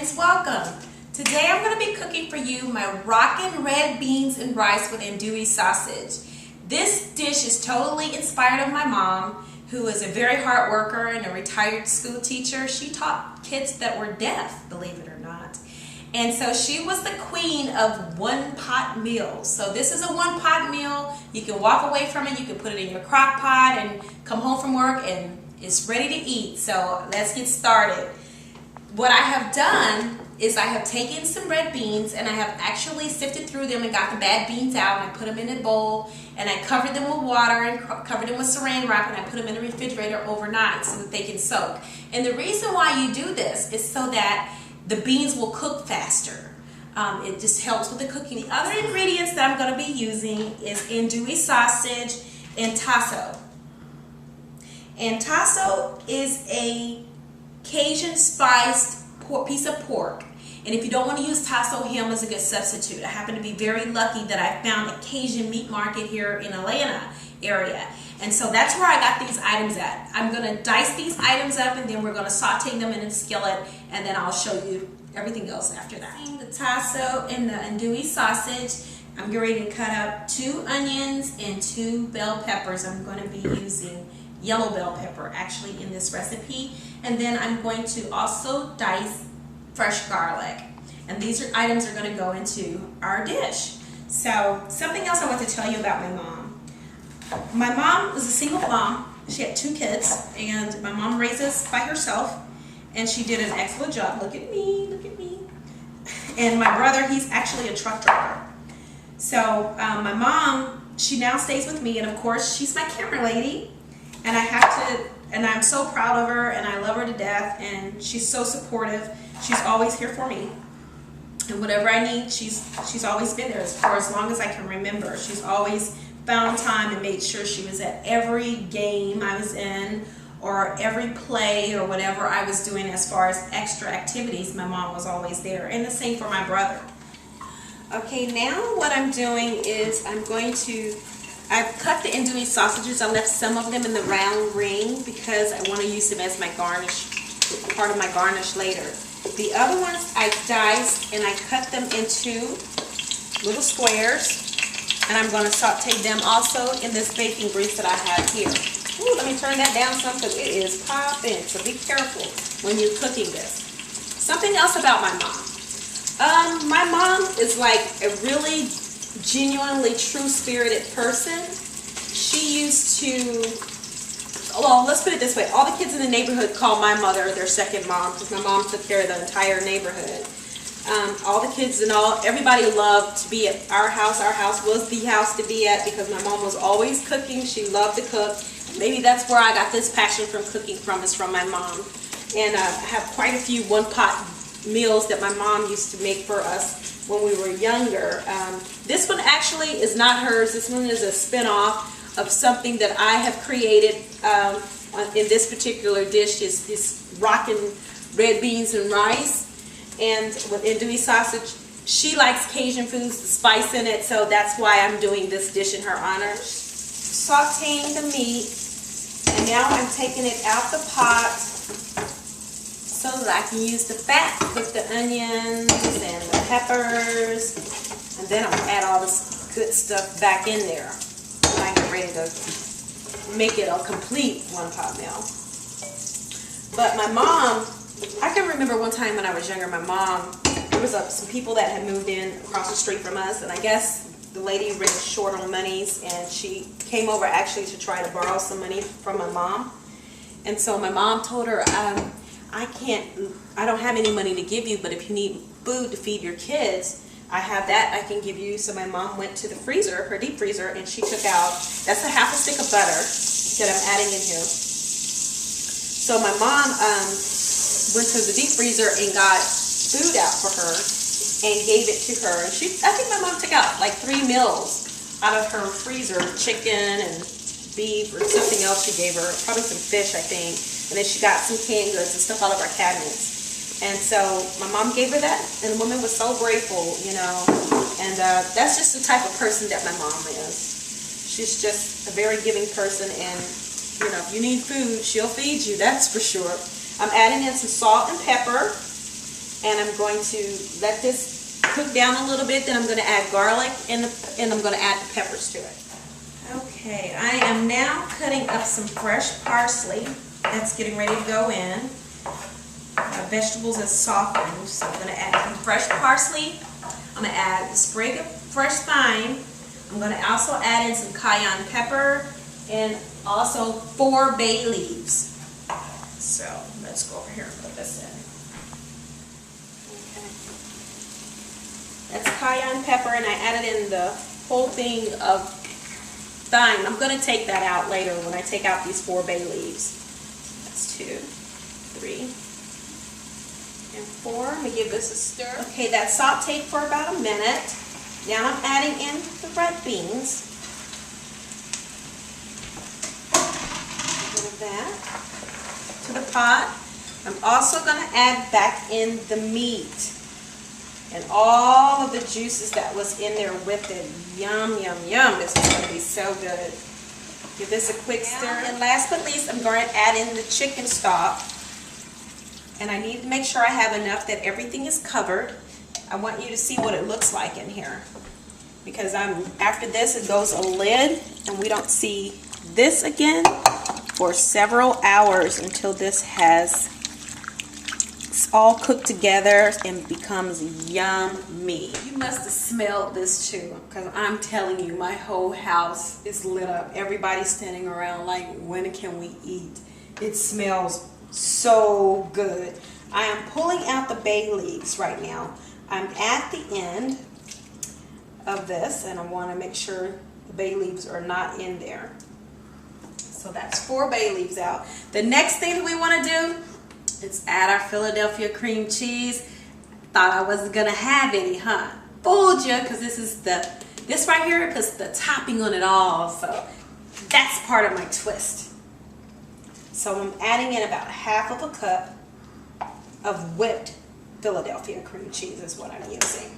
friends, welcome. Today I'm going to be cooking for you my Rockin red beans and rice with andouille sausage. This dish is totally inspired of my mom, who is a very hard worker and a retired school teacher. She taught kids that were deaf, believe it or not. And so she was the queen of one-pot meals. So this is a one-pot meal. You can walk away from it, you can put it in your crock pot and come home from work and it's ready to eat. So let's get started. What I have done is I have taken some red beans and I have actually sifted through them and got the bad beans out, and I put them in a bowl and I covered them with water and covered them with saran wrap, and I put them in the refrigerator overnight so that they can soak. And the reason why you do this is so that the beans will cook faster. It just helps with the cooking. The other ingredients that I'm going to be using is andouille sausage and tasso. And tasso is a Cajun spiced piece of pork. And if you don't want to use tasso, ham is a good substitute. I happen to be very lucky that I found a Cajun meat market here in Atlanta area. And so that's where I got these items at. I'm going to dice these items up and then we're going to saute them in a skillet, and then I'll show you everything else after that. The tasso and the andouille sausage, I'm getting ready to cut up 2 onions and 2 bell peppers. I'm going to be using yellow bell pepper actually in this recipe. And then I'm going to also dice fresh garlic. And these items are going to go into our dish. So something else I want to tell you about my mom. My mom was a single mom. She had 2 kids, and my mom raised us by herself, and she did an excellent job. Look at me, look at me. And my brother, he's actually a truck driver. So my mom, she now stays with me, and of course she's my camera lady, and I'm so proud of her, and I love her to death, and she's so supportive. She's always here for me, and whatever I need, she's always been there for as long as I can remember. She's always found time and made sure she was at every game I was in, or every play, or whatever I was doing as far as extra activities. My mom was always there, and the same for my brother. Okay, now what I'm doing is I've cut the andouille sausages. I left some of them in the round ring because I want to use them as my garnish, part of my garnish later. The other ones I diced and I cut them into little squares, and I'm going to saute them also in this baking grease that I have here. Ooh, let me turn that down some because it is popping, so be careful when you're cooking this. Something else about my mom. My mom is like a really genuinely true-spirited person. She used to, well, let's put it this way, all the kids in the neighborhood call my mother their second mom because my mom took care of the entire neighborhood. All the kids and everybody loved to be at our house. Our house was the house to be at because my mom was always cooking. She loved to cook. Maybe that's where I got this passion from cooking from, is from my mom. And I have quite a few one-pot meals that my mom used to make for us when we were younger. This one actually is not hers. This one is a spin-off of something that I have created in this particular dish. Is this Rockin red beans and rice, and with andouille sausage. She likes Cajun foods, the spice in it, so that's why I'm doing this dish in her honor. Sauteing the meat, and now I'm taking it out the pot so that I can use the fat to cook the onions and the peppers, and then I'll add all this good stuff back in there when I get ready to make it a complete one-pot meal. But my mom, I can remember one time when I was younger, my mom, there was some people that had moved in across the street from us, and I guess the lady ran short on monies, and she came over actually to try to borrow some money from my mom. And so my mom told her, I don't have any money to give you, but if you need food to feed your kids, I have that I can give you. So my mom went to the freezer, her deep freezer, and she took out, that's a half a stick of butter that I'm adding in here. So my mom went to the deep freezer and got food out for her and gave it to her. I think my mom took out like 3 meals out of her freezer, chicken and beef or something else she gave her, probably some fish I think. And then she got some canned goods and stuff out of our cabinets. And so my mom gave her that, and the woman was so grateful, you know. And that's just the type of person that my mom is. She's just a very giving person, and you know, if you need food, she'll feed you, that's for sure. I'm adding in some salt and pepper, and I'm going to let this cook down a little bit. Then I'm going to add garlic and I'm going to add the peppers to it. Okay, I am now cutting up some fresh parsley. That's getting ready to go in. My vegetables are softened, so I'm going to add some fresh parsley. I'm going to add a sprig of fresh thyme. I'm going to also add in some cayenne pepper and also 4 bay leaves. So let's go over here and put this in. Okay. That's cayenne pepper, and I added in the whole thing of thyme. I'm going to take that out later when I take out these 4 bay leaves. That's 2, 3, and 4. I'm going to give this a stir. Okay, that's sauteed for about a minute. Now I'm adding in the red beans. A bit of that to the pot. I'm also going to add back in the meat and all of the juices that was in there with it. Yum, yum, yum. This is going to be so good. Give this a quick stir. And last but least, I'm going to add in the chicken stock. And I need to make sure I have enough that everything is covered. I want you to see what it looks like in here. Because after this, it goes a lid, and we don't see this again for several hours until this has all cooked together and becomes yummy. You must have smelled this too, because I'm telling you, my whole house is lit up. Everybody's standing around like, when can we eat? It smells so good. I am pulling out the bay leaves right now. I'm at the end of this, and I want to make sure the bay leaves are not in there. So that's 4 bay leaves out. The next thing that we want to do is add our Philadelphia cream cheese. Thought I wasn't gonna have any, huh? Fooled you, because this right here puts the topping on it all. So that's part of my twist. So I'm adding in about half of a cup of whipped Philadelphia cream cheese is what I'm using.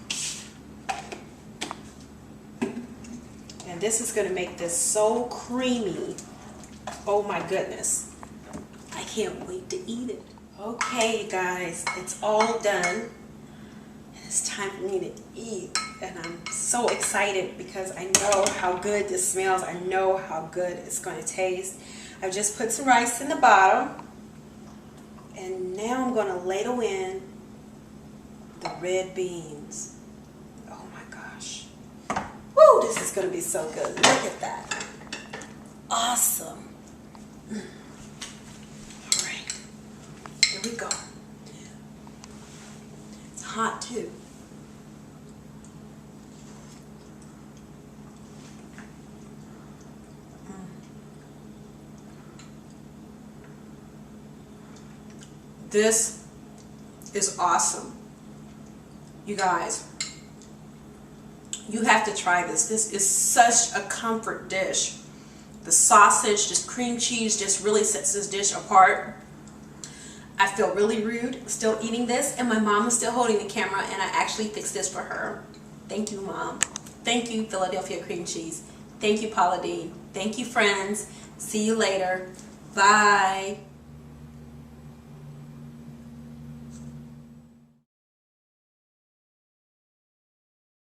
And this is going to make this so creamy. Oh my goodness. I can't wait to eat it. Okay, you guys, it's all done. It's time for me to eat. And I'm so excited because I know how good this smells. I know how good it's going to taste. I've just put some rice in the bottom. And now I'm going to ladle in the red beans. Oh my gosh. Woo, this is going to be so good. Look at that. Awesome. All right. Here we go. It's hot too. This is awesome. You guys, you have to try this. This is such a comfort dish. The sausage, just cream cheese, just really sets this dish apart. I feel really rude still eating this, and my mom is still holding the camera, and I actually fixed this for her. Thank you, Mom. Thank you, Philadelphia cream cheese. Thank you, Paula Deen. Thank you, friends. See you later. Bye.